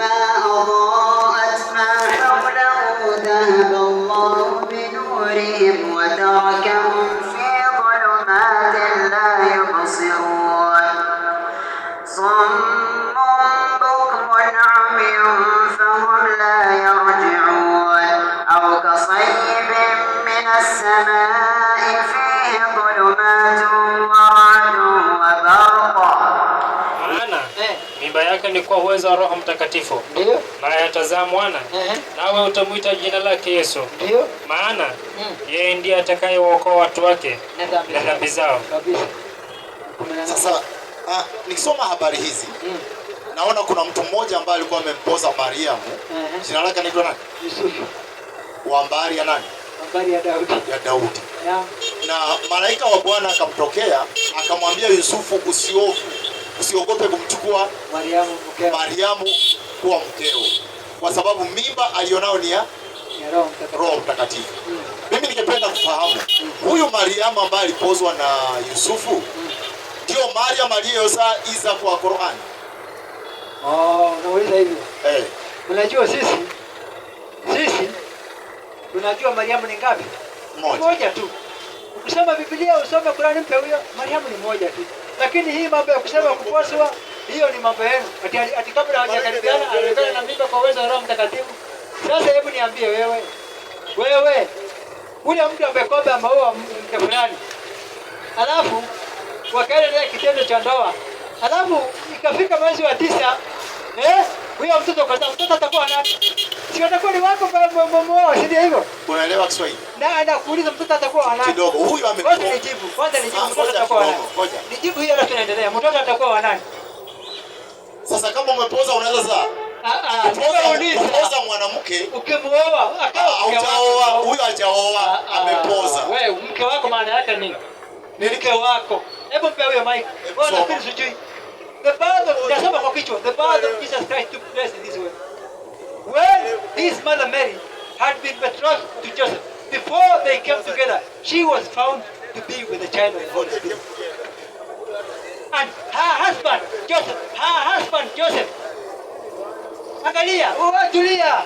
فلما أضاءت ما حوله ذهب الله بنورهم وتركهم في ظلمات لا يبصرون صم بكم عمي فهم لا يرجعون أو كصيب من السماء فيه ظلمات ورعد وبرق. Mimba yake ni kwa uwezo wa Roho Mtakatifu. Ndio. Naye atazaa mwana. Nawe utamuita jina lake Yesu. Ndio. Maana yeye ndiye atakayewaokoa watu wake na dhambi zao. Kabisa. Sasa nikisoma habari hizi naona kuna mtu mmoja ambaye alikuwa amempoza Mariamu. Jina lake anaitwa nani? Yusufu. Wa habari ya nani? Habari ya Daudi. Ya Daudi. Na malaika wa Bwana akamtokea akamwambia Yusufu, usiogope kumchukua Mariamu kuwa mkeo, kwa sababu mimba alionao ni ya Roho Mtakatifu. Mimi ningependa kufahamu huyu Mariamu ambaye alipozwa na Yusufu ndio Mariam aliyezaa Isa kwa Qur'an? Nauliza hivi. Unajua sisi tunajua Mariamu ni ngapi? Moja tu. Ukisoma Biblia usome Qur'an mpe huyo Mariamu ni moja tu. Lakini hii mambo ya kusema kupozwa hiyo ni mambo yenu. Ati kabla hawajakaribiana alionekana na mimba kwa uwezo wa Roho Mtakatifu. Sasa hebu niambie wewe ule mtu amekoba maua mke fulani, alafu wakaenda naye kitendo cha ndoa, alafu ikafika mwezi wa 9 huyo mtoto atakuwa nani? Si atakuwa ni wako mmoja, si hivyo? Unaelewa Kiswahili? Na kuuliza mtoto atakuwa nani? Kidogo huyu amekoba. Kwanza nijibu mtoto atakuwa nani? Nijibu hiyo alafu tunaendelea. Mtoto atakuwa nani? Sasa kama umepoza unaweza zaa? Umepoza mwanamke ukimuoa utaoa, huyu hajaoa amepoza. Wewe mke wako maana yake nini? Ni mke wako. Hebu mpe huyo mic. Wewe unafikiri sijui? The birth of Jesus Christ took place in this way. When his mother Mary had been betrothed to Joseph, before they came together, she was found to be with the child of the Holy Spirit. And her husband Joseph, angalia, tulia.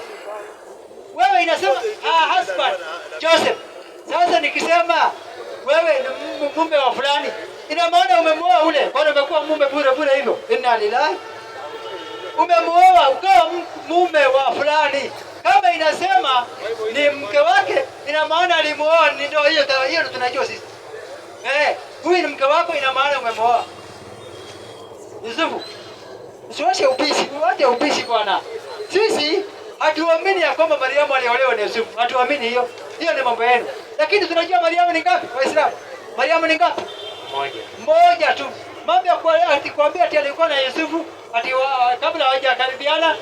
Wewe inasema her husband Joseph. Sasa nikisema wewe ni mume wa fulani, ina maana umemwoa ule, kwani umekuwa mume bure hivyo? Inna lillahi. Umemwoa ukawa mume wa fulani. Kama inasema ni mke wake, ina maana alimuoa, ndio hiyo tunajua sisi. Huyu ni mke wako, ina maana umemwoa. Yusufu, usiwache ubishi bwana. Sisi hatuamini ya kwamba Mariamu aliolewa na Yusufu. Hatuamini hiyo. Hiyo ni mambo yenu. Lakini tunajua Mariamu ni ngapi? Waislamu. Mariamu ni ngapi? Moja tu. Mambo ya kuambia ati alikuwa na Yusufu, ati kabla hawajakaribiana,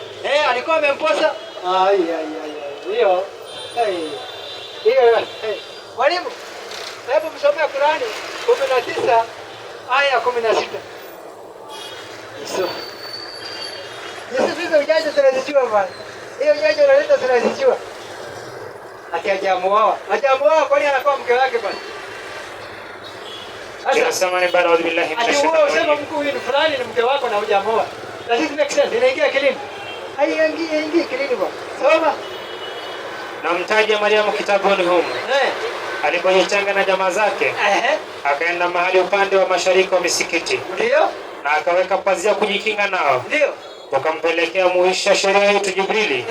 alikuwa amemposa. Hiyo. Mwalimu, hebu msomee Qur'ani 19 aya 16. Yesu hizo ujanja tunazijua bwana. Hiyo ujanja unaleta tunazijua. Ati hajamuoa kwani anakuwa mke wake bwana. Tunasema ni baada billahi minashaitanir. Sema mkuu huyu fulani ni mke wako na hujamuoa. Na sisi make sense inaingia kilini. Haingii kilini bwana. Soma. Namtaja Mariamu kitabuni humu. Alipojichanga na jamaa zake, akaenda mahali upande wa mashariki wa misikiti. Ndio. Na akaweka pazia kujikinga nao. Ndio. Wakampelekea muisha sheria yetu Jibrili.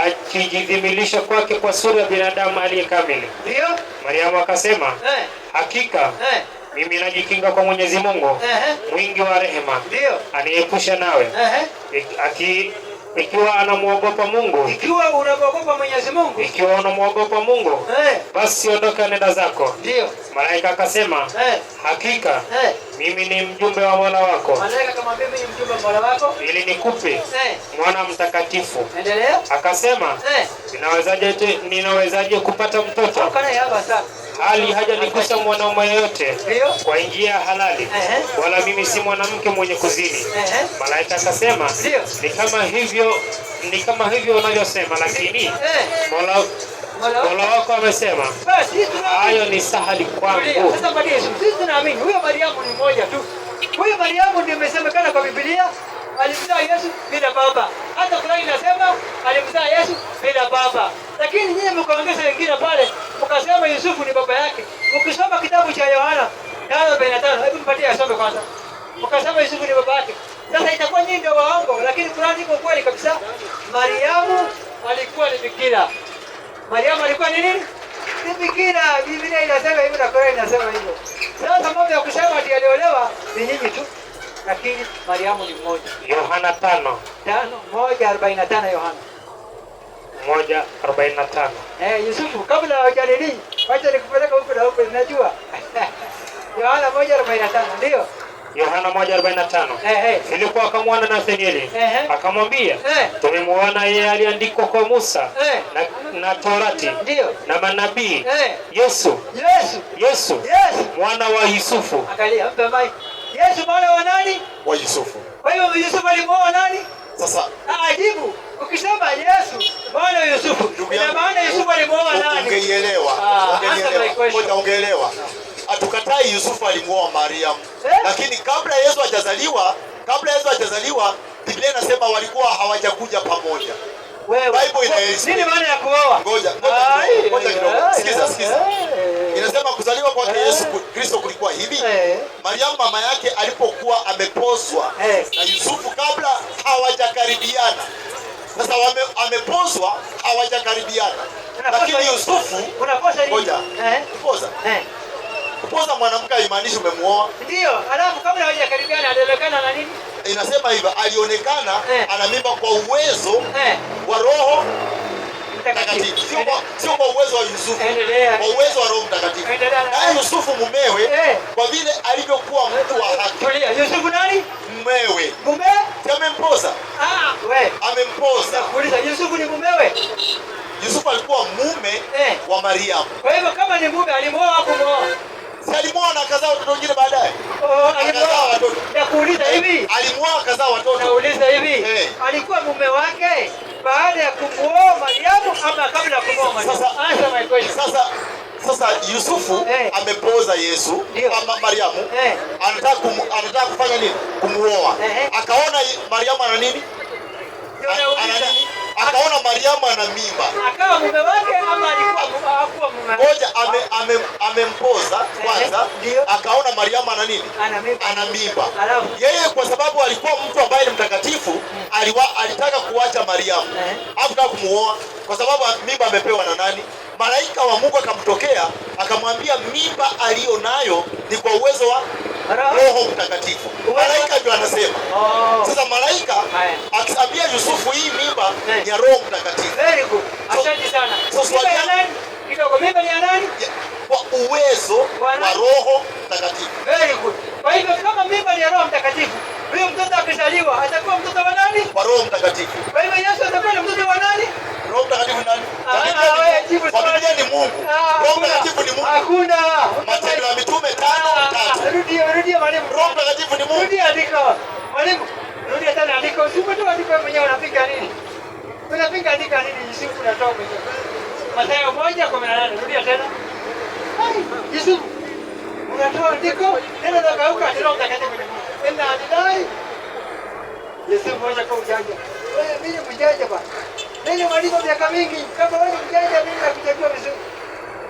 Akijidhimilisha kwake kwa sura ya binadamu aliyekamili. Ndio. Mariamu akasema, hakika mimi najikinga kwa Mwenyezi Mungu, mwingi wa rehema, aniepusha nawe. Ikiwa anamuogopa Mungu, ikiwa unamuogopa Mwenyezi Mungu, ikiwa unamuogopa Mungu, basi ondoka nenda zako. Ndio. Malaika akasema, hakika mimi ni mjumbe wa Mola wako. Malaika kama mimi ni mjumbe wa Mola wako, ili nikupe mwana mtakatifu. Endelea. Akasema, ninawezaje kupata mtoto? Hali hajanigusa mwanaume yeyote kwa njia halali, wala mimi si mwanamke mwenye kuzini. Malaika akasema, ni kama hivyo unavyosema, lakini Mola wako amesema hayo ni sahali kwangu. Sasa sisi tunaamini huyo Mariamu ni mmoja tu. Huyo Mariamu ndiye imesemekana kwa Biblia alimzaa Yesu bila baba. Hata baba. Lakini nyinyi mkaongeza wengine pale, mkasema Yusufu ni baba yake. Ukisoma kitabu cha Yohana 5:45, hebu mpatie asome kwanza. Mkasema Yusufu ni baba yake. Sasa itakuwa nyinyi ndio waongo, lakini Qur'ani iko kweli kabisa. Mariamu alikuwa ni bikira. Mariamu alikuwa ni nini? Ni bikira. Biblia inasema hivyo na Qur'ani inasema hivyo. Sasa mambo ya kusema ati aliolewa ni nyinyi tu. Lakini Mariamu ni mmoja. Yohana 1:45 Yohana. 1:45. Yusufu kabla hawajanini, wacha nikupeleka huko na huko ninajua. Yohana 1:45 ndio. Yohana 1:45. Filipo akamwona Nathanieli, akamwambia, tumemwona yeye aliandikwa kwa Musa na Torati na manabii, Yesu mwana wa Yusufu. Angalia, mpe mic. Yesu mwana wa nani? Wa Yusufu. Kwa hiyo Yusufu alimwoa nani? Sasa ajibu. Ukisema Yesu mwana wa Yusufu, ina maana Yusufu alimwoa nani? Ungeelewa. Ungeelewa. Hatukatai Yusufu alimwoa Mariamu. Lakini kabla Yesu hajazaliwa, Biblia inasema walikuwa hawajakuja pamoja. Bible inaeleza. Nini maana ya kuoa? Ngoja kidogo. Sikiza. Inasema kuzaliwa kwa Yesu Kristo kulikuwa hivi. Mariamu mama yake alipokuwa amepozwa na Yusufu kabla hawajakaribiana. Sasa amepozwa hawajakaribiana. Lakini Yusufu ngoja. Kupoza mwanamke haimaanishi umemuoa. Ndio, alafu kabla hawajakaribiana alionekana na nini? Inasema hivyo, alionekana ana mimba kwa uwezo wa Roho Mtakatifu. Sio kwa uwezo wa Yusufu. Kwa uwezo wa Roho Mtakatifu. Na Yusufu mumewe kwa vile alivyokuwa mtu wa haki. Tulia, Yusufu nani? Mumewe. Mume? Amempoza. Amempoza. Kuuliza Yusufu ni mumewe? Yusufu alikuwa mume wa Mariamu. Kwa hivyo kama ni mume alimuoa au kumuoa? Si alimuoa na akazaa watoto wengine baadaye. Alimuoa watoto. Nakuuliza hivi. Alimuoa akazaa watoto. Nauliza hivi. Alikuwa mume wake baada ya kumuoa Mariamu ama kabla ya kumuoa Mariamu? Answer my question. Sasa Yusufu amepoza Yesu ama Mariamu. Anataka kufanya nini? Kumuoa. Akaona Mariamu ana nini? Akaona Mariamu ana mimba. Akawa mume wake ama alikuwa hakuwa mume wake? Ngoja amempoza kwanza. Akaona Mariamu ana nini? Ana mimba. Yeye kwa sababu alikuwa mtu ambaye ni mtakatifu, alitaka kuacha Mariamu. Hakutaka kumuoa kwa sababu mimba amepewa na nani? Malaika wa Mungu akamtokea akamwambia mimba aliyonayo ni kwa uwezo wa Roho Mtakatifu. Malaika ndio anasema. Sasa malaika akiambia Yusufu hii mimba ni ya Roho Mtakatifu. Very good. Asante sana. Mimba ya nani? Kidogo, mimba ni ya nani? Kwa uwezo wa Roho Mtakatifu. Very good. Kwa hivyo kama mimba ni ya Roho Mtakatifu, huyo mtoto akizaliwa atakuwa mtoto wa nani? Wa Roho Mtakatifu. Kwa hivyo Yesu atakuwa ni mtoto wa nani? Roho Mtakatifu ni nani? Biblia ni Mungu. Roho Mtakatifu ni Mungu. Hakuna. Matendo ya Mitume 5:3. Rudia mwalimu. Roho Mtakatifu ni Mungu. Rudia andiko. Mwalimu, rudia tena andiko. Usipo tu andiko mwenyewe unapiga nini? Unapiga andiko nini? Yusufu natoa mwenyewe. Mathayo 1:18. Rudia tena. Yusufu. Unatoa andiko tena unageuka Roho Mtakatifu ni Mungu. Tena adai. Yusufu mmoja kwa ujanja. Wewe mimi mjanja bwana. Mimi mwalimu miaka mingi. Kama wewe mjanja mimi nakuchagua vizuri.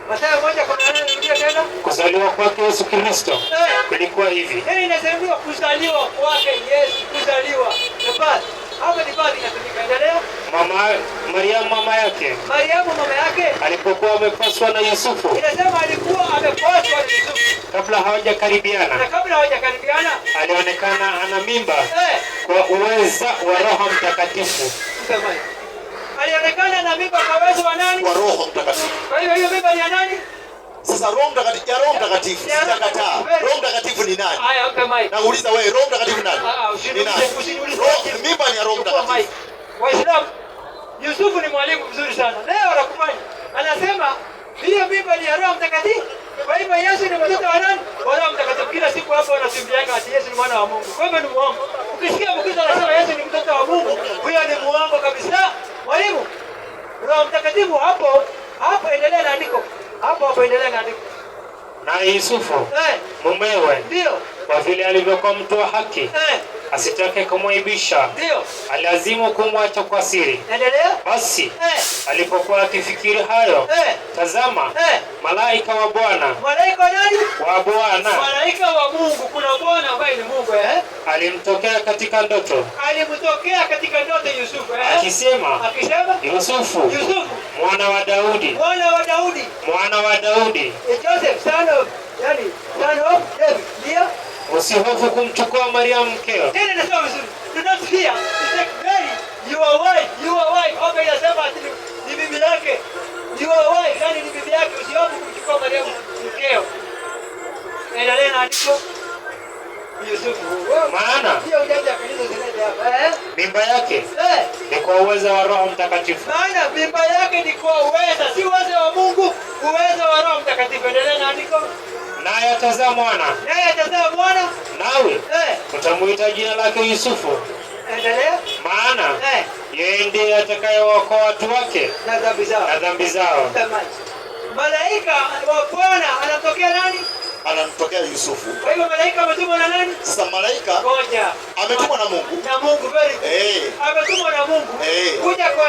Mathayo 1:18 rudia tena. Kuzaliwa kwake Yesu Kristo kulikuwa hivi. Inasema kuzaliwa kwake Yesu, kuzaliwa. Basi hapa ni basi inatumika. Endelea. Mariamu mama yake. Mariamu mama yake alipokuwa amepaswa na Yusufu. Inasema alikuwa amepaswa na Yusufu. Kabla hawajakaribiana. Na kabla hawajakaribiana alionekana ana mimba kwa uwezo wa Roho Mtakatifu. Alionekana na mimba kwa uwezo wa nani? Wa Roho Mtakatifu. Kwa hiyo mimba ni ya nani? Sasa Roho Mtakatifu, sijakataa. Roho Mtakatifu ni nani? Haya, okay Mike. Nauliza wewe, Roho Mtakatifu ni nani? Ni nani? Mimba ni ya Roho Mtakatifu. Waislamu, Yusufu ni mwalimu mzuri sana. Leo anakufanya. Anasema hiyo mimba ni ya Roho Mtakatifu. Kwa hivyo Yesu ni mtoto wa nani? Wa Roho Mtakatifu. Kila siku hapo wanasimbianga ati Yesu ni mwana wa Mungu. Kwa hivyo ni muongo. Ukisikia Mkristo anasema Yesu ni mtoto wa Mungu, huyo ni muongo kabisa. Mwalimu, Roho Mtakatifu hapo endelea na andiko. Hapo endelea na andiko. Na Yusufu mumewe ndio kwa vile alivyokuwa mtu wa haki asitake kumwaibisha, Ndio. aliazimu kumwacha kwa siri. Endelea. Basi alipokuwa akifikiri hayo, tazama, malaika wa Bwana, Malaika nani? wa Bwana, Malaika wa Mungu. Kuna Bwana ambaye ni Mungu alimtokea katika ndoto, alimtokea katika ndoto Yusufu akisema, Yusufu, mwana wa Daudi, mwana wa Daudi, Joseph son of David, ndio usihofu kumchukua Mariamu mkeo. tena nasema vizuri, do not fear to take Mary your wife. Hapa inasema ni bibi yake, your wife, yani ni bibi yake, usihofu kumchukua Mariamu mkeo. Endelea na andiko. Yusufu, maana ndio ujaja kuuliza zinaje hapa mimba yake ni kwa uwezo wa Roho Mtakatifu. Maana mimba yake ni kwa uwezo, si uwezo wa Mungu, uwezo wa Roho Mtakatifu. Endelea na andiko. Naye atazaa mwana, nawe utamuita jina lake Yusufu. Endelea. Maana yeye ndiye atakayewaokoa watu wake na dhambi zao. Malaika wa Bwana anatokea nani? Anamtokea Yusufu. Kwa hivyo malaika ametumwa na nani? Sasa malaika ametumwa na Mungu. Na Mungu very. Ametumwa na Mungu. Kuja kwa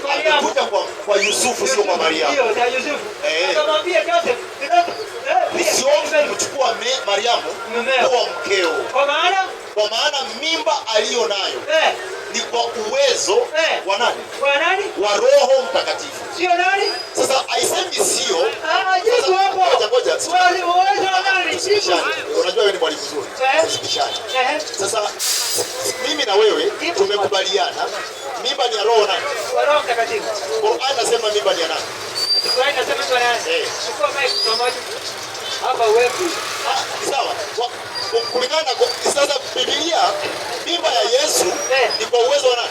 Mariamu. Kuja kwa Yusufu, sio kwa Mariamu. Ndio, kwa Yusufu. Akamwambia Joseph, usiombe kumchukua Mariamu kuwa mkeo. Kwa maana mimba aliyo nayo ni kwa uwezo wa nani? Wa Roho Mtakatifu. Sio nani? Sasa haisemi sio. Jibu hapo. Ngoja. Uwezo wa nani? Unajua wewe ni mwalimu mzuri. Sasa mimi na wewe tumekubaliana mimba ni ya Roho nani? Wa Roho Mtakatifu. Qur'an inasema mimba ni ya nani? Qur'an inasema ni ya nani? Chukua mic pamoja. Hapa wewe. Sawa. Kulingana na sasa Biblia, mimba ya Yesu ni kwa uwezo wa nani?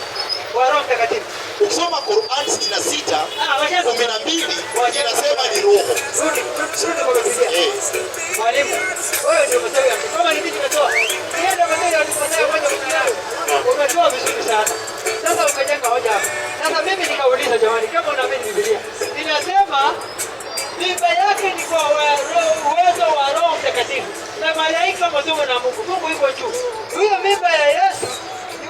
Wa Roho Mtakatifu. Ukisoma Qur'an 66:12 inasema ni Roho. Rudi kwa Biblia. Mwalimu, wewe ndio mtawi kama ni mimi nimetoa. Yeye ndio mtawi alipotaka moja kwa umetoa vizuri sana. Sasa ukajenga hoja hapa. Sasa mimi nikauliza jamani, kama unaamini Biblia, inasema mimba yake ni kwa uwezo wa Roho Mtakatifu. Na malaika wametumwa na Mungu. Mungu yuko juu. Huyo mimba ya Yesu ni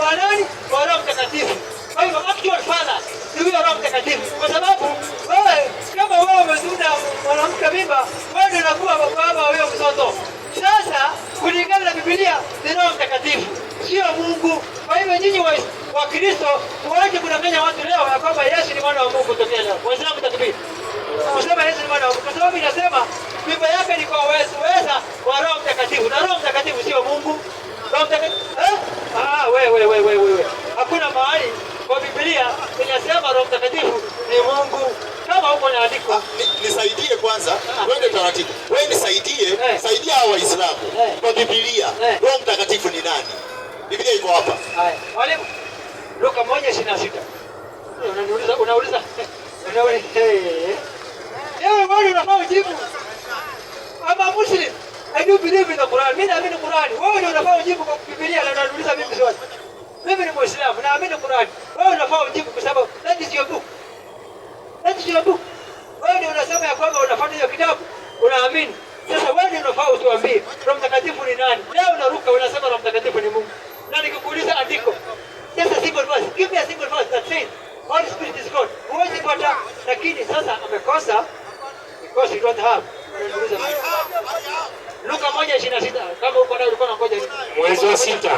wa nani? Wa Roho Mtakatifu. Kwa hivyo actual father ni huyo Roho Mtakatifu. Kwa sababu wewe kama wewe umezunda mwanamke mimba, wewe ndio unakuwa baba wa huyo mtoto. Sasa kulingana na Biblia ni Roho Mtakatifu, sio Mungu. Kwa hivyo nyinyi wa Kristo waache kudanganya watu leo ya kwamba Yesu ni mwana wa Mungu tokea leo. Waislamu takbir. Kusema Yesu ni mwana wa Mungu kwa sababu inasema mimba yake ni kwa uwezo wa Roho Mtakatifu. Na Roho Mtakatifu sio Mungu. Roho Mtakatifu wewe. Hakuna mahali kwa Biblia inasema Roho Mtakatifu ni Mungu. Kama huko na andiko. Nisaidie kwanza, twende taratibu. Wewe nisaidie, saidia hao Waislamu. Kwa Biblia, Roho Mtakatifu ni nani? Biblia iko hapa. Haya. Mwalimu, Luka 1:26. Unauliza. Wewe unafaa ujibu. Ama Muslim, I do believe in the Quran. Mimi naamini Quran. Wewe ndio unafaa ujibu kwa Biblia na unauliza mimi swali. Mimi ni Muislamu, naamini Quran. Wewe unafaa ujibu kwa sababu that is your book. Wewe ndio unasema ya kwamba unafuata hiyo kitabu, unaamini. Sasa wewe ndio unafaa utuambie Roho Mtakatifu ni nani? Leo unaruka unasema Roho Mtakatifu ni Mungu. Na nikikuuliza andiko, just a single verse. Give me a single verse that says Holy Spirit is God. Huwezi pata, lakini sasa amekosa because you don't have. Luka 1:26. Kama uko na ulikuwa unangoja nini? Mwezi wa 6.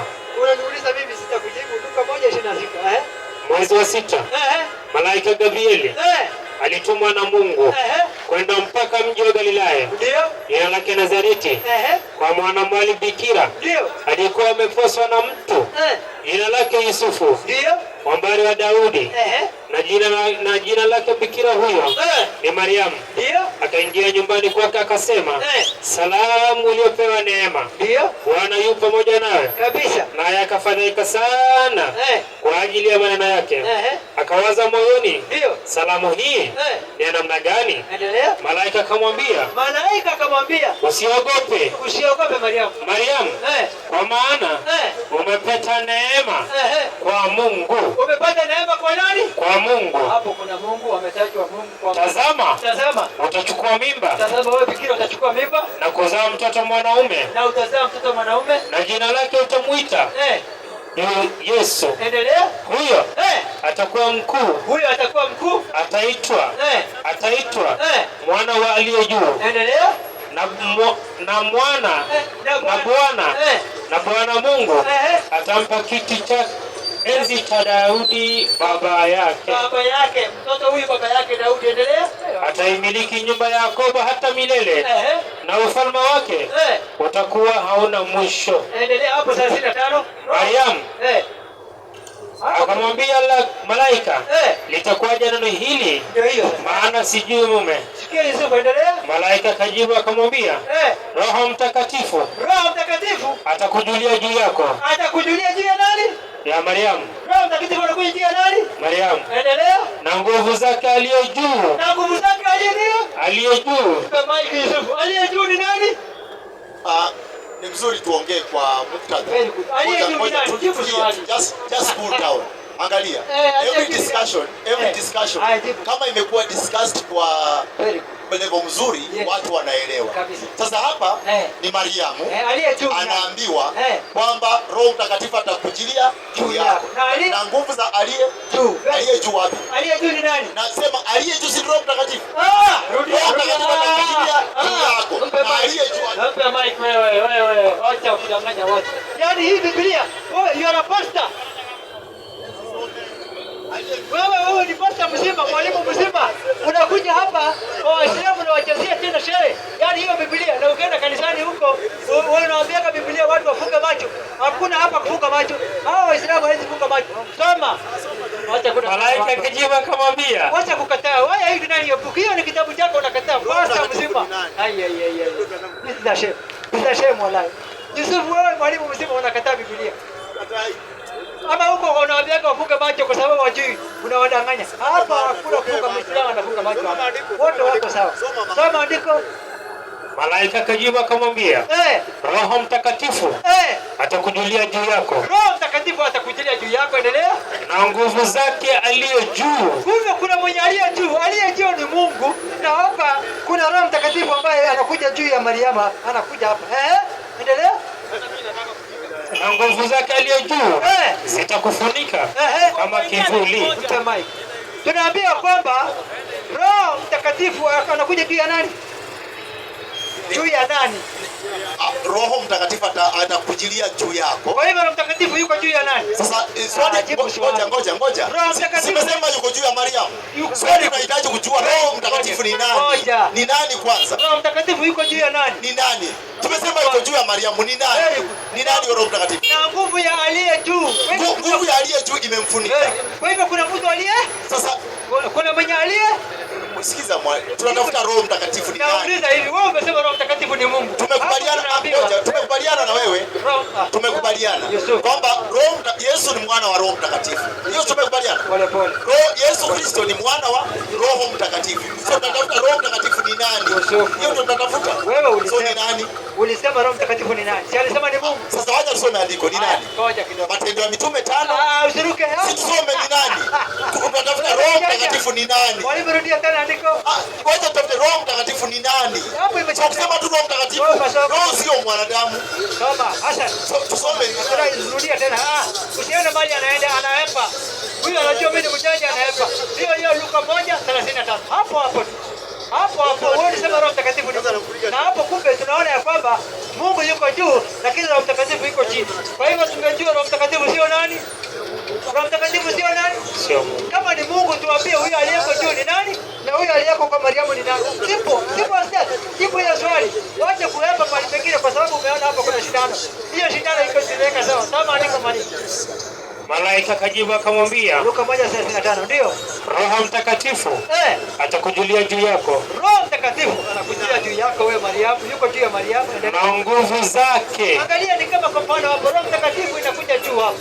Unaniuliza mimi sitakujibu. Luka 1:26. Mwezi wa 6. Malaika Gabrieli alitumwa na Mungu kwenda mpaka mji wa Galilaya, jina lake Nazareti, kwa mwanamwali bikira aliyekuwa ameposwa na mtu, jina lake Yusufu, mwambari wa Daudi, na jina lake bikira huyo ni Mariamu. Akaingia nyumbani kwake akasema, salamu uliyopewa neema, Bwana yu pamoja nawe. Naye akafadhaika sana kwa ajili ya maneno yake. Akawaza moyoni, salamu hii ni ya namna gani? Malaika akamwambia, usiogope usiogope Mariamu. Mariamu, kwa maana umepata neema kwa Mungu. Umepata neema kwa nani? Kwa Mungu. Hapo kuna Mungu, ametajwa Mungu kwa Tazama, tazama, utachukua mimba. Tazama wewe bikira utachukua mimba Na kuzaa mtoto mwanaume. Na utazaa mtoto mwanaume. Na jina lake utamuita Yesu. Endelea. Huyo atakuwa mkuu. Huyo atakuwa mkuu. Ataitwa mwana wa aliye juu. Endelea. Na Bwana Mungu atampa kiti cha enzi cha Daudi baba yake. Mtoto huyu baba yake Daudi. Endelea. Ataimiliki nyumba ya Yakobo hata milele. Na ufalme wake utakuwa hauna mwisho. Endelea hapo 35. Mariamu akamwambia malaika, litakuwaje neno hili? Maana sijui mume. Sikia Yusufu, endelea. Malaika kajibu akamwambia, Roho Mtakatifu atakujulia juu yako. Atakujulia juu ya nani? Ya Mariamu. Roho Mtakatifu anakuja juu ya nani? Mariamu. Endelea. Na nguvu zake aliye juu. Na nguvu zake aliye juu. Kama Yusufu, aliye juu ni nani? Ni mzuri tuongee kwa muktadha. Just cool down. Angalia. Every discussion kama imekuwa discussed kwa level mzuri, watu wanaelewa. Sasa hapa ni Mariamu anaambiwa kwamba Roho Mtakatifu atakujilia juu yako. Na nguvu za aliye juu. Aliye juu wapi? Aliye juu ni nani? Nasema aliye juu si Roho Mtakatifu. Roho Mtakatifu atakujilia juu yako. Na aliye juu. Hapa Mike wewe. Acha kudanganya watu. Yaani hii Biblia, wewe you are a pastor. Wewe ni pastor mzima, mwalimu mzima. Unakuja hapa kwa Waislamu na wachezea tena sherehe. Yaani hiyo Biblia na ukienda kanisani huko, wewe unawaambia Biblia watu wafunge macho. Hakuna hapa kufunga macho. Hao Waislamu hawezi kufunga macho. Soma. Malaika akajibu akamwambia, wacha kukataa. Wewe hivi nani hiyo ni kitabu chako unakataa. Pastor mzima. Bila shame wallahi. Yusufu wewe mwalimu mzima unakataa Biblia. Ama huko wanawaambia wafunge macho kwa sababu wajui, unawadanganya. Hapa hakuna kufunga, Muislamu anafunga macho hapa. Wote wako sawa. Soma andiko. Malaika akajibu akamwambia, Roho Mtakatifu atakujulia juu yako. Roho Mtakatifu atakujulia juu yako. Endelea. Na nguvu zake aliye juu. Kumbe kuna mwenye aliye juu. Aliye juu ni Mungu. Na hapa kuna Roho Mtakatifu ambaye anakuja juu ya Mariamu, anakuja hapa. Endelea. Na nguvu zake aliye juu zitakufunika kama kivuli. Tunaambia kwamba Roho Mtakatifu anakuja juu ya nani? Juu ya nani? Roho Mtakatifu atakujilia juu yako. Kwa hivyo Roho Mtakatifu yuko juu ya nani? Sasa swali, ngoja. Simesema yuko juu ya Mariamu. Swali tunahitaji kujua Roho Mtakatifu ni nani? Ni nani kwanza? Roho Mtakatifu yuko juu ya nani? Ni nani? Tumesema yuko juu ya Mariamu, ni nani? Ni nani Roho Mtakatifu? Na nguvu ya aliye juu. Nguvu ya aliye juu imemfunika. Kwa hivyo kuna mtu aliye? Sasa kuna mwenye aliye? Sikiza mwalimu, tunatafuta Roho Mtakatifu ni nani? Nauliza hivi, wewe umesema Roho Mtakatifu ni Mungu. Tumekubaliana na wewe. Tumekubaliana kwamba Yesu ni mwana wa Roho Mtakatifu. Hiyo tumekubaliana. Pole. Yesu Kristo ni mwana wa Roho Mtakatifu. Sasa tunatafuta Roho Mtakatifu ni nani? Hiyo ndio tunatafuta. Wewe ulisema ni nani? Ulisema Roho Mtakatifu ni nani? Si alisema ni Mungu. Sasa wacha tusome andiko, ni nani? Ngoja kidogo. Matendo ya Mitume 5. Usiruke hapo. Si tusome ni nani? Tunatafuta Roho Mtakatifu ni nani? Mwalimu rudia tena andiko. Ngoja tutafute Roho Mtakatifu ni nani? Hapo imechukua. Kusema tu Roho Mtakatifu. Roho sio mwanadamu. Soma. Hasan. Tusome. Rudia tena. Usiende mbali anaepa. Huyu anajua mimi ni mjanja anaepa. Hiyo Luka 1:35. Hapo wewe unasema Roho Mtakatifu ni Mungu. Na hapo kumbe tunaona ya kwamba Mungu yuko juu lakini Roho Mtakatifu yuko chini. Kwa hivyo tungejua Roho Mtakatifu sio nani? Roho Mtakatifu sio nani? Sio Mungu. Kama ni Mungu tuambie huyu aliyeko juu ni nani? Na huyu aliyeko kwa Mariamu ni nani? Simple as jibu ile swali. Wache kuepa pale pengine kwa sababu umeona hapa kuna shindano. Hiyo shindano iko ziweka sawa. Soma andiko mali. Malaika akajibu akamwambia, Luka 1:35 ndio. Roho Mtakatifu atakujulia juu yako. Roho Mtakatifu anakujulia juu yako wewe Mariamu, yuko juu ya Mariamu. Na nguvu zake. Angalia ni kama kwa mfano hapo Roho Mtakatifu inakuja juu hapo.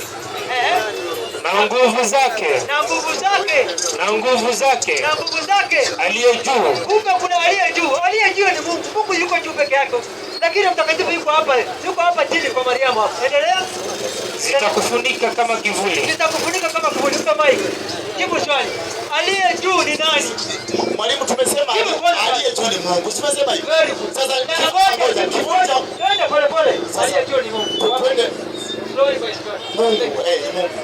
Na nguvu zake. Na nguvu zake. Na nguvu zake. Na nguvu zake. Aliye juu. Kumbe kuna aliye juu. Aliye juu ni Mungu. Mungu yuko juu peke yake. Lakini mtakatifu yuko hapa chini kwa Mariamu hapa. Endelea. Zitakufunika kama kivuli. Zitakufunika kama kivuli. Mpe Mike. Jibu swali. Aliye juu ni nani? Mwalimu, tumesema aliye juu ni Mungu. Tumesema hivyo. Sasa ngoja kivuli cha twende pole. Aliye juu ni Mungu. twende Slowly by slowly. Mungu, Mungu.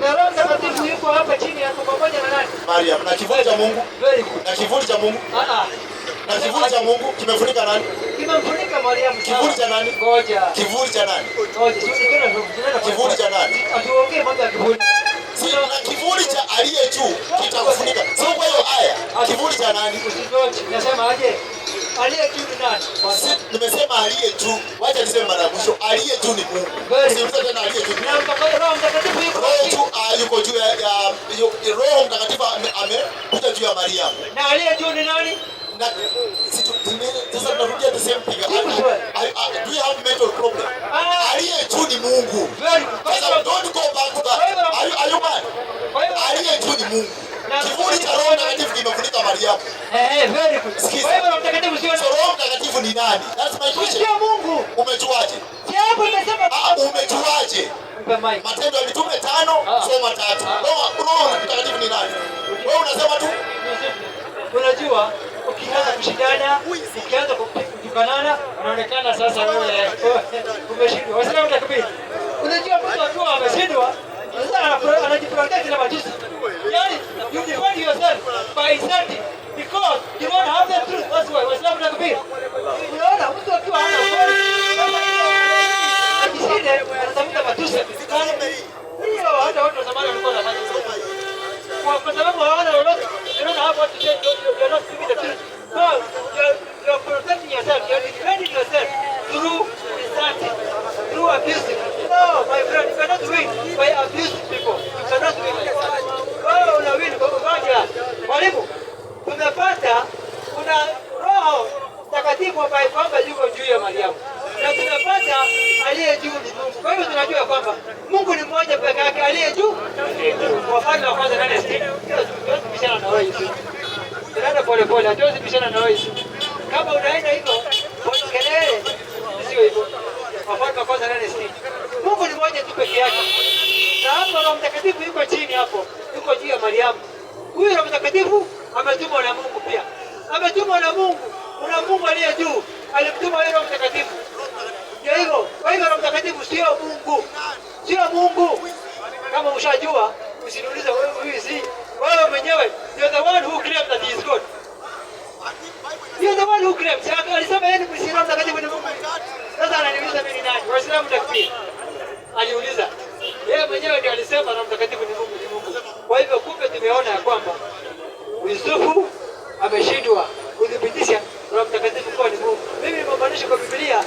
Na Roho Mtakatifu yuko hapa chini hapo pamoja na nani? Mariam, na kivuli cha Mungu. Very good. Na kivuli cha Mungu. Na kivuli cha Mungu kimefunika nani? Kimemfunika Mariamu. Kivuli cha nani? Ngoja. Kivuli cha nani? Ngoja. Kivuli cha nani? Atuongee mambo ya kivuli. Na kivuli cha aliye juu kitakufunika. Sio kwa hiyo aya. Kivuli cha nani? Usingoje. Nasema aje? Aliye juu ni nani? Nimesema aliye juu. Wacha niseme mara mwisho, aliye juu ni Mungu. Usimseme tena aliye juu. Roho Mtakatifu yuko juu ya Roho Mtakatifu amekuja juu ya Mariamu. Na aliye juu ni nani? Na sasa tunarudia the same thing. Do you have mental problem? Aliye juu ni Mungu. Sasa don't go back to that. Are you mad? Aliye juu ni Mungu. Kivuli cha Roho Mtakatifu kimefunika Mariamu. Very good. Kwa hivyo Roho Mtakatifu sio Roho Mtakatifu ni nani? That's my question. Sio Mungu. Umejuaje? Hapo nimesema umejuaje? Matendo ya Mitume 5 soma 3. Roho Mtakatifu ni nani? Wewe unasema tu. Unajua ukianza kushindana, ukianza kujukanana, unaonekana sasa wewe umeshindwa. Wasilamu takbiri. Unajua mtu akiwa ameshindwa, sasa anajiprotect na matusi. Yani you defend yourself by insulting because you don't have the truth. That's why Wasilamu takbiri. Unaona mtu akiwa hana ukweli, akishinde anatafuta matusi. Hiyo hata watu wa zamani walikuwa wanafanya kwa sababu hawana lolote. You don't have what to say. You're not speaking the truth. No, you're protecting yourself. You're defending yourself through insulting, through abusing. No, my friend, you cannot win by abusing people. You cannot win like that. Wewe una win kwa kumoja. Mwalimu, tumepata kuna Roho Mtakatifu ambaye kwamba yuko juu ya Mariamu. Na tunapata aliye juu ni Mungu. Kwa hivyo tunajua kwamba Mungu ni mmoja pekee yake aliye juu. Wafalme wa kwanza 8:6. Bishana na wewe. Nenda pole, hatuwezi bishana na wewe. Kama unaenda hivyo, kelele sio hivyo. Wafalme wa kwanza 8:6. Mungu ni mmoja tu pekee yake. Na hapo Roho Mtakatifu yuko chini hapo. Yuko juu ya Mariamu. Huyu Roho Mtakatifu ametumwa na Mungu pia. Ametumwa na Mungu. Kuna Mungu aliye juu. Alimtuma Roho Mtakatifu. Ndio hivyo. Kwa hivyo Roho Mtakatifu sio Mungu. Sio Mungu. Kama ushajua, usiniulize wewe si. Wewe mwenyewe, you're the one who claims that he is God. You're the one who claims. Alisema yeye ni Roho Mtakatifu ni Mungu. Sasa ananiuliza mimi ni nani? Waislamu takbir. Aliuliza. Yeye mwenyewe ndiye alisema Roho Mtakatifu ni Mungu, ni Mungu. Kwa hivyo kumbe tumeona ya kwamba Yusufu ameshindwa kudhibitisha Roho Mtakatifu kuwa ni Mungu. Mimi nimemaanisha kwa Biblia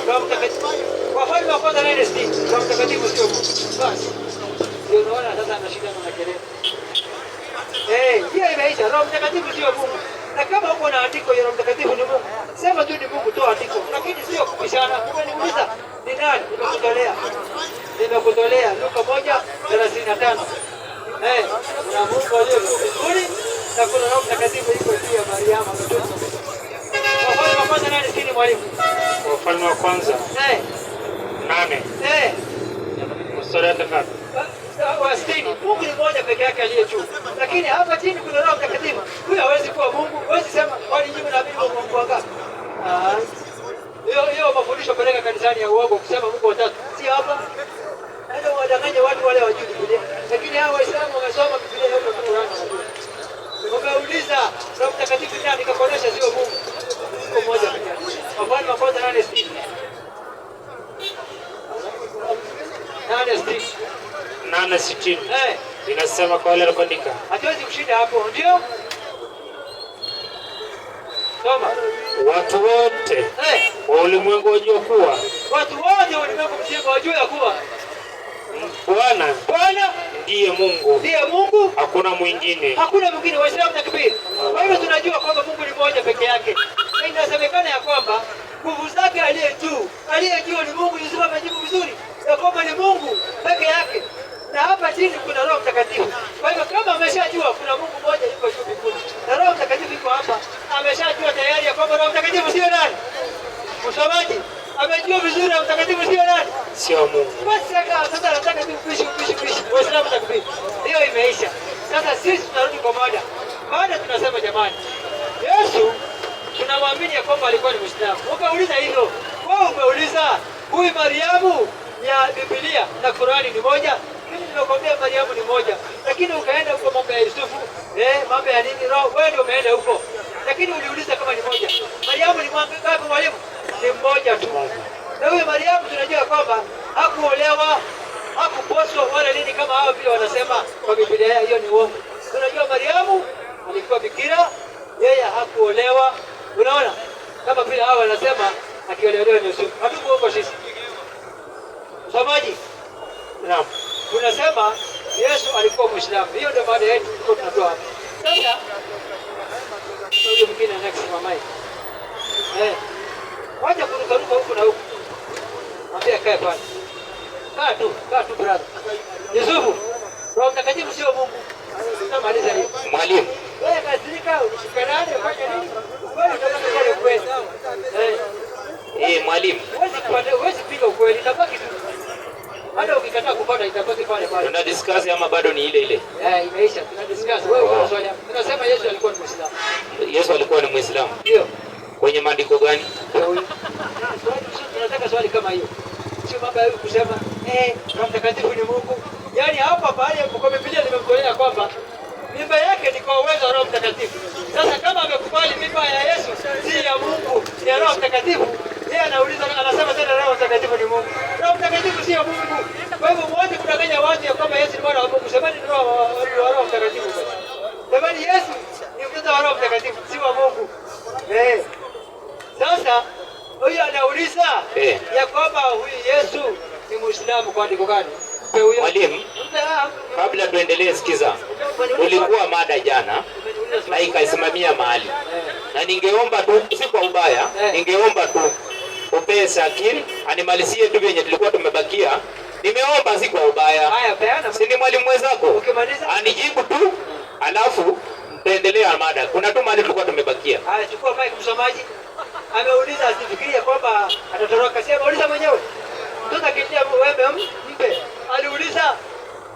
Roho Mtakatifu. Wafalme wa kwanza 9:6. Roho Mtakatifu sio Mungu. Basi. Ndio unaona sasa anashindana na kelele. Hiyo imeisha. Roho Mtakatifu sio Mungu. Na kama uko na andiko ya Roho Mtakatifu ni Mungu, sema tu ni Mungu, toa andiko. Lakini sio kubishana. Umeniuliza ni nani? Nimekutolea Luka 1:35. Kuna Mungu aliye mbinguni na kuna Roho Mtakatifu yuko juu ya Mariamu. Wafalme wa kwanza 8:6 mwalimu. Wafalme wa kwanza 8. Mstari wa 3. Wastini, Mungu ni mmoja peke yake aliye juu. Lakini hapa chini kuna Roho Mtakatifu. Huyo hawezi kuwa Mungu. Huwezi sema wali nyinyi na mimi Mungu wangapi? Hiyo mafundisho peleka kanisani ya uongo kusema Mungu watatu. Si hapa. Hata wadanganye watu wale wajui Biblia. Lakini hao Waislamu wamesoma Biblia yote kwa Qur'an. Wameuliza Roho Mtakatifu ni nani? Nikakuonesha sio Mungu. Mungu mmoja peke yake. Wafalme wa kwanza 8:6. 8:60. Inasema kwa wale walioandika. Hatuwezi kushinda hapo, ndio? Soma. Watu wote wa ulimwengu wajua kuwa. Watu wote wa ulimwengu mzima wajua kuwa Bwana ndiye Mungu. Ndiye Mungu. Hakuna mwingine. Hakuna mwingine. Waislamu takbir. Kwa hivyo tunajua kwamba Mungu ni mmoja peke yake. Na inasemekana ya kwamba nguvu zake aliye juu ni Mungu. Yesu amejibu vizuri. Ya kwamba ni Mungu peke yake. Na hapa chini kuna Roho Mtakatifu. Kwa hivyo kama ameshajua kuna Mungu mmoja yuko juu mbinguni. Na Roho Mtakatifu yuko hapa, ameshajua tayari ya kwamba Roho Mtakatifu sio nani? Msomaji, si wa Mungu. Basi sasa nataka tukuishi. Waislamu takbir. Hiyo imeisha. Sasa sisi tunarudi kwa mada. Mada tunasema jamani, Yesu tunamwamini ya kwamba alikuwa ni Muislamu. Ukauliza hivyo. Wewe umeuliza huyu Mariamu ya Biblia na Qurani ni moja? Mimi nimekwambia Mariamu ni moja. Lakini ukaenda huko mambo ya Yusufu, mambo ya nini roho, wewe ndio umeenda huko. Lakini uliuliza kama ni moja. Mariamu ni ngapi mwalimu? Ni mmoja tu. Na huyu Mariamu tunajua kwamba hakuolewa, hakuposwa wala nini kama hao vile wanasema kwa Biblia. Hiyo ni uongo. Tunajua Mariamu alikuwa bikira, yeye hakuolewa. Unaona? Kama vile hao wanasema akiolewa ni Yusufu. Hatuko huko sisi. Msomaji. Naam. Tunasema Yesu alikuwa Muislamu. Hiyo ndio baada yetu tuko tunatoa hapa. Sasa huyo mwingine anayesimama mai. Wacha kuruka huko na huko. Mwambie kae pale. Kaa tu brother. Yusufu, Roho Mtakatifu sio Mungu. Tunamaliza hiyo. Mwalimu. Wewe kasirika ushikanane fanya nini? Wewe unataka kwa kweli. Mwalimu. Huwezi piga ukweli, itabaki tu. Hata ukikataa kupata itabaki pale. Tuna discuss ama bado ni ile ile? Imeisha. Tuna discuss. Wewe uko swali. Tunasema Yesu alikuwa ni Muislamu. Yesu alikuwa ni Muislamu. Ndio. Kwenye maandiko gani? Tunataka swali kama hiyo. Sio mambo ya kusema Roho Mtakatifu ni Mungu. Yaani hapa pale kwa Biblia nimemtolea kwamba mimba yake ni kwa uwezo wa Roho Mtakatifu. Sasa kama amekubali mimba ya Yesu si ya Mungu, ni ya Roho Mtakatifu, yeye anasema tena Roho Mtakatifu ni Mungu. Roho Mtakatifu si ya Mungu. Kwa hivyo mmoja kudanganya watu ya kwamba Yesu ni mwana wa Mungu, semeni ni Roho Mtakatifu. Semeni Yesu ni mtoto wa Roho Mtakatifu, si wa Mungu. Sasa huyu anauliza ya kwamba huyu Yesu ni Muislamu kwa andiko gani? Mwalimu, kabla tuendelee, sikiza. Ulikuwa mada jana na ikaisimamia mahali. Na ningeomba tu, si kwa ubaya, ningeomba tu upee Shakiri animalizie tu venye tulikuwa tumebakia. Nimeomba si kwa ubaya. Si ni mwalimu wenzako? Anijibu tu, alafu tuendelea mada. Kuna tu mahali tulikuwa tumebakia. Haya, chukua mic msomaji. Ameuliza asifikirie kwamba atatoroka. Si ameuliza mwenyewe. Mtoto akitia wewe mpe. Aliuliza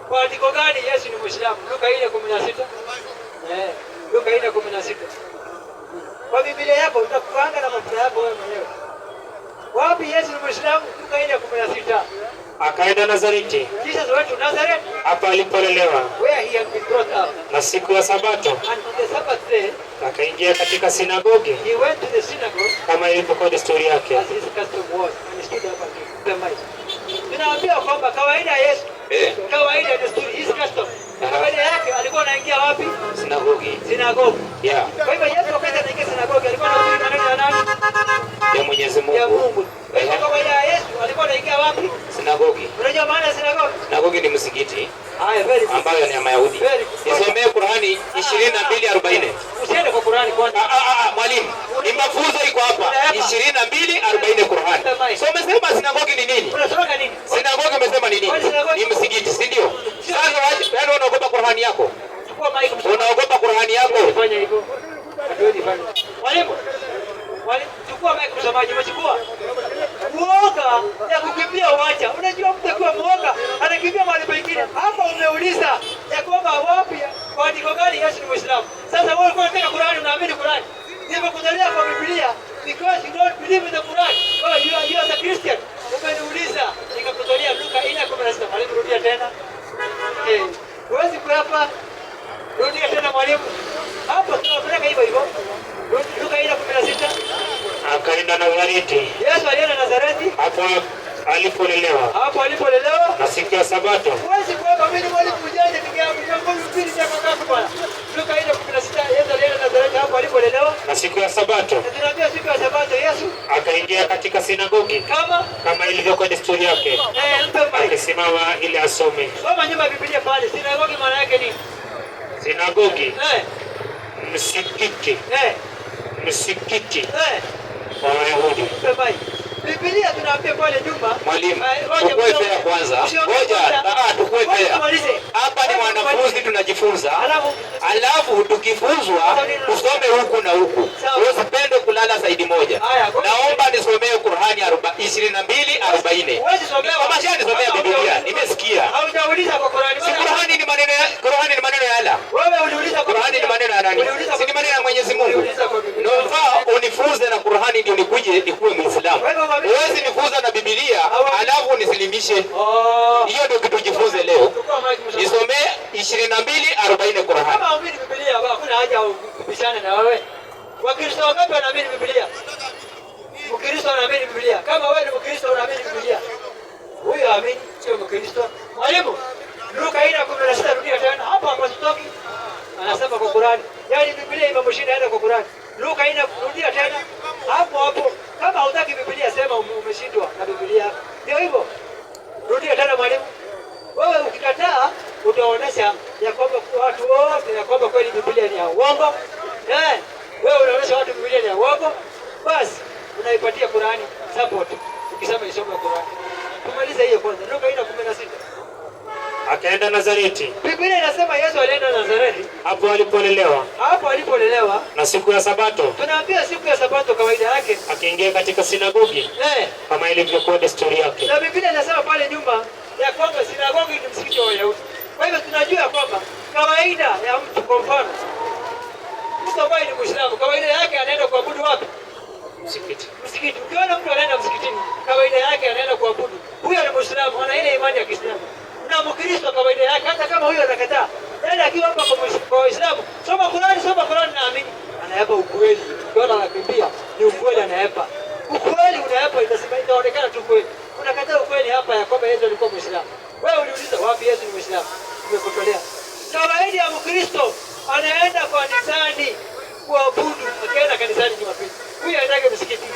kwa andiko gani Yesu ni Muislamu? Luka 4:16. Luka 4:16. Kwa Biblia yako utakupanga na mafuta yako wewe mwenyewe. Wapi Yesu ni Muislamu? Luka 4:16. Akaenda Nazareti. Jesus went to Nazareth. Hapa alipolelewa. Where he had been brought up. Na siku ya Sabato. And on the Sabbath day, akaingia katika sinagogi. He went to the synagogue. Kama ilivyokuwa desturi yake. As his custom was. And he stood up and gave the mic. Tunaambia kwamba kawaida Yesu. Kawaida desturi, his custom. Kawaida yake alikuwa anaingia wapi? Sinagogi. Sinagogi. Yeah. Kwa hivyo Yesu wakati anaingia sinagogi alikuwa anahubiri maneno ya nani? Ya Mwenyezi Mungu. Ya Mungu. Kwa hivyo kawaida ya Yesu alikuwa anaingia wapi? Sinagogi. Unajua maana ya sinagogi? Sinagogi ni msikiti. Haya, very good. Ambayo ni ya Mayahudi. Nisomee Qur'ani 22:40. Usiende kwa Qur'ani kwanza. Mwalimu, ni mafunzo iko hapa. 22:40 Qur'ani. So umesema sinagogi ni nini? Unasoma nini? Sinagogi umesema ni nini? Ni msikiti, si ndio? Sasa wewe unaogopa Qur'ani yako? Chukua mic msomaji. Unaogopa Qur'ani yako? Fanya hivyo. Hatuwezi fanya. Mwalimu. Chukua mic msomaji, umechukua. Muoga ya kukimbia uwanja. Unajua mtu akiwa muoga anakimbia mahali pengine. Hapa umeuliza ya kwamba wapi kwa andiko gani Yesu ni Muislamu. Sasa wewe ulikuwa unataka Qur'ani, unaamini Qur'ani. Nimekujalia kwa Biblia because you don't believe in the Quran. Oh, you are a Christian. Umeniuliza nikakutolea Luka 4:16. Mwalimu rudia tena. Huwezi kuapa. Rudia tena mwalimu. Hapo tunapeleka hivyo hivyo. Luka 4:16. Akaenda Nazareti. Yesu alienda Nazareti. Hapo alipolelewa. Hapo alipolelewa. Na siku ya Sabato. Huwezi kuapa mimi mwalimu mjanja ningeambiwa mbili chako ngapi bwana. Luka 4:16. Yesu alienda Nazareti hapo alipolelewa. Na siku ya Sabato. Na tunaambia siku ya Sabato Yesu akaingia katika sinagogi. Kama ilivyokuwa desturi yake. Akisimama ili asome. Soma nyuma Biblia pale. Sinagogi maana yake nini? Sinagogi. Msikiti. Msikiti. Wa Wayahudi. Biblia tunaambia pale nyuma. Mwalimu, tukue fair kwanza. Ngoja, tukue fair. Hapa ni wanafunzi tunajifunza. Alafu tukifunzwa tusome huku na huku. Usipende kulala saidi moja. Naomba nisomee Qur'ani 22:40. Kama shani nisomea Biblia, nimesikia. Haujauliza kwa Qur'ani. Qur'ani ni maneno ya Allah. Wewe uliuliza kwa Qur'ani ni maneno ya nani? Si ni maneno ya Mwenyezi Mungu. Naomba unifunze na Qur'ani ndio nikuje nikuwe Muislamu. Huwezi nifunza na Biblia alafu unisilimishe. Hiyo ndio kitu jifunze leo. Nisomee 22:40 Qur'ani. Kama uamini Biblia, hakuna haja kupishana na wewe. Wakristo wangapi wanaamini Biblia? Mkristo anaamini Biblia. Kama wewe ni Mkristo unaamini Biblia. Huyo aamini sio Mkristo. Mwalimu, Luka 4:16 rudia tena. Hapa sitoki. Anasema kwa Qur'ani. Yaani Biblia imemshinda hata kwa Qur'ani. Luka 4 rudia tena. Hapo. Kama hutaki Biblia sema umeshindwa na Biblia. Ndio hivyo. Rudia tena mwalimu. Wewe ukikataa utaonesha ya kwamba watu wote ya kwamba kweli Biblia ni ya uongo. Wewe unaonesha watu Biblia ni ya uongo. Basi unaipatia Qur'ani support. Ukisema isome Qur'ani. Tumalize hiyo kwanza. Luka 4:16. Akaenda Nazareti. Biblia inasema Yesu alienda Nazareti. Hapo alipolelewa. Na siku ya Sabato. Tunaambia siku ya Sabato kawaida yake akaingia katika sinagogi. Kama ilivyokuwa desturi yake. Na Biblia inasema pale nyuma ya kwamba sinagogi ni msikiti wa Wayahudi. Kwa hivyo tunajua kwamba kawaida ya mtu, kwa mfano mtu ambaye ni Muislamu, kawaida yake anaenda kuabudu wapi? Msikiti. Ukiona mtu anaenda msikitini, kawaida yake anaenda kuabudu. Huyo ni Muislamu, ana ile imani ya Kiislamu. Na Mkristo kawaida yake, hata kama huyo anakataa, yeye akiwa hapa kwa Waislamu, soma Qur'ani naamini. Anayepa ukweli. Ukiona anakimbia, ni ukweli anayepa. Ukweli unayepa inaonekana tu kweli. Unakataa ukweli hapa ya kwamba Yesu alikuwa Muislamu. Wewe uliuliza wapi Yesu ni Muislamu? Nimekutolea. Kawaida ya Mkristo anaenda kanisani kuabudu. Akienda kanisani Jumapili, huyu anaenda msikiti.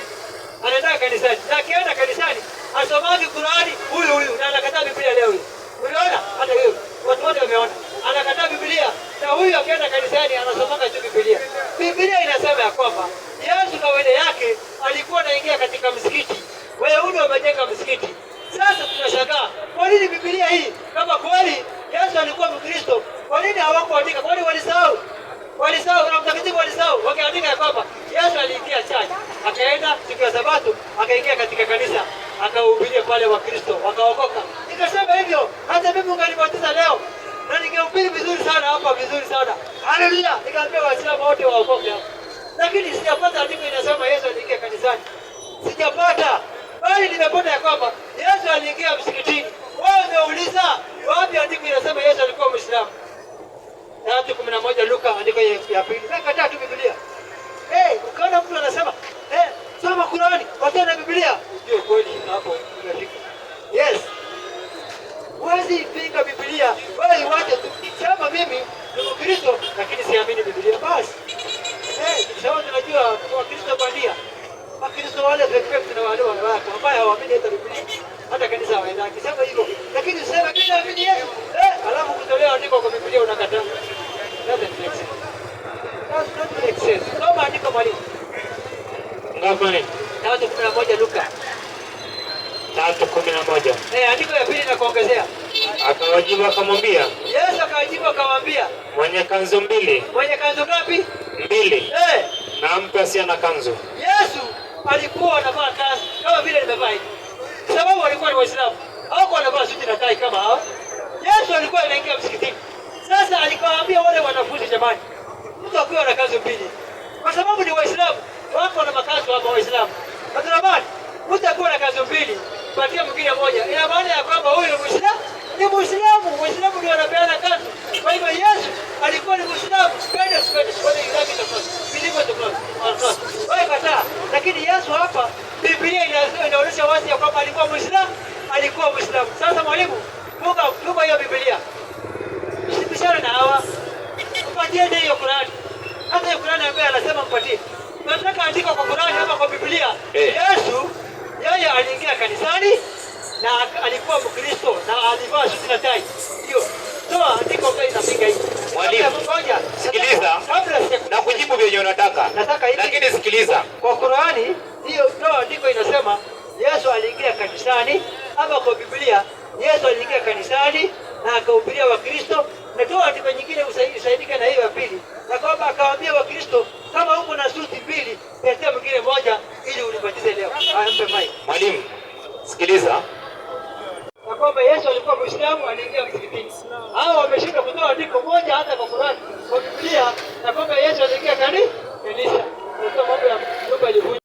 Anaenda kanisani. Na akienda kanisani asomagi Qur'ani huyu na anakataa Biblia leo hii. Unaona? Hata hiyo watu wote wameona. Anakataa Biblia na huyu akienda kanisani anasomanga tu Biblia. Biblia inasema ya kwamba Yesu kawaida yake alikuwa anaingia katika msikiti. Wayahudi wamejenga msikiti. Sasa tunashangaa, kwa nini Biblia hii kama kweli Yesu alikuwa Mkristo, kwa nini hawakuandika? Kwani walisahau? Na mtakatifu walisahau. Wakaandika ya kwamba Yesu aliingia church, akaenda siku ya Sabato, akaingia katika kanisa, akahubiria pale Wakristo, wakaokoka. Nikasema hivyo, hata mimi unganibatiza leo na ningehubiri vizuri sana hapa, vizuri sana. Haleluya! Nikaambia Waislamu wote waokoke hapa. Lakini sijapata andiko inasema Yesu aliingia kanisani. Sijapata. Bali nimepata ya kwamba Yesu aliingia msikitini. Wewe umeuliza wapi andiko inasema Yesu alikuwa Muislamu? 3:11 Luka andiko ya pili. Nakataa tu Biblia. Ukaona mtu anasema, soma Qur'ani, wacha na Biblia. Ndio kweli hapo umefika. Yes. Huwezi pinga Biblia. Wewe wacha tu. Sema mimi ni Mkristo lakini siamini Biblia basi. Sawa, tunajua Wakristo bandia. Wakristo wale perfect na wale wanawake ambao hawaamini hata Biblia. Hata kanisa hawaendaki. Sema hivyo. Lakini useme mimi naamini Yesu. Alafu kutolea andiko kwa Biblia unakataa. Doesn't make sense. Soma andiko mwalimu. Ngapi? 3:11 Luka. 3:11. Andiko ya pili na kuongezea. Akawajibu akamwambia. Yesu akawajibu akamwambia. Mwenye kanzu mbili. Mwenye kanzu ngapi? Mbili. Na mtu asiye na kanzu. Yesu alikuwa anavaa kanzu kama vile nimevaa hivi. Sababu walikuwa ni Waislamu. Hawakuwa wanavaa suti na tai kama hao. Yesu alikuwa anaingia msikitini. Sasa alikawaambia wale wanafunzi, jamani, mtu akiwa na kanzu mbili, kwa sababu ni Waislamu, wako na makazi wa Waislamu. Jamani, mtu akiwa na kanzu mbili, patia mwingine moja. Ina maana ya kwamba huyu ni Muislamu. Ni Muislamu. Waislamu ndio wanapeana kanzu. Kwa hivyo Yesu alikuwa ni Muislamu. Pende kwa ile vilivyo tukao. Wewe kataa. Lakini Yesu hapa Biblia inaonyesha wazi ya kwamba alikuwa Muislamu. Alikuwa Muislamu. Sasa mwalimu, funga hiyo Biblia. Usipishane na hawa. Mpatie hiyo Qur'ani. Hata hiyo Qur'ani ambaye anasema mpatie. Nataka andika kwa Qur'ani ama kwa Biblia. Yesu yeye aliingia kanisani na alikuwa Mkristo na alivaa suti na tai. Ndio. Toa andiko kwa inapiga hivi. Mwalimu, sikiliza. Na kujibu vyenye unataka. Lakini sikiliza. Kwa Qur'ani hiyo toa andiko inasema Yesu aliingia kanisani, ama kwa Biblia Yesu aliingia kanisani na akahubiria Wakristo. Natoa andiko nyingine usaidike na hiyo ya pili, na kwamba akawaambia Wakristo, kama uko na suti mbili, tetea mwingine moja ili unibatize leo. Ampe mic. Mwalimu, sikiliza. Na kwamba Yesu alikuwa Muislamu, aliingia msikitini. Hao wameshindwa kutoa andiko moja hata kwa Qur'an, kwa Biblia, na kwamba Yesu aliingia kanisa. Ndio mambo ya nyumba ilivunjwa.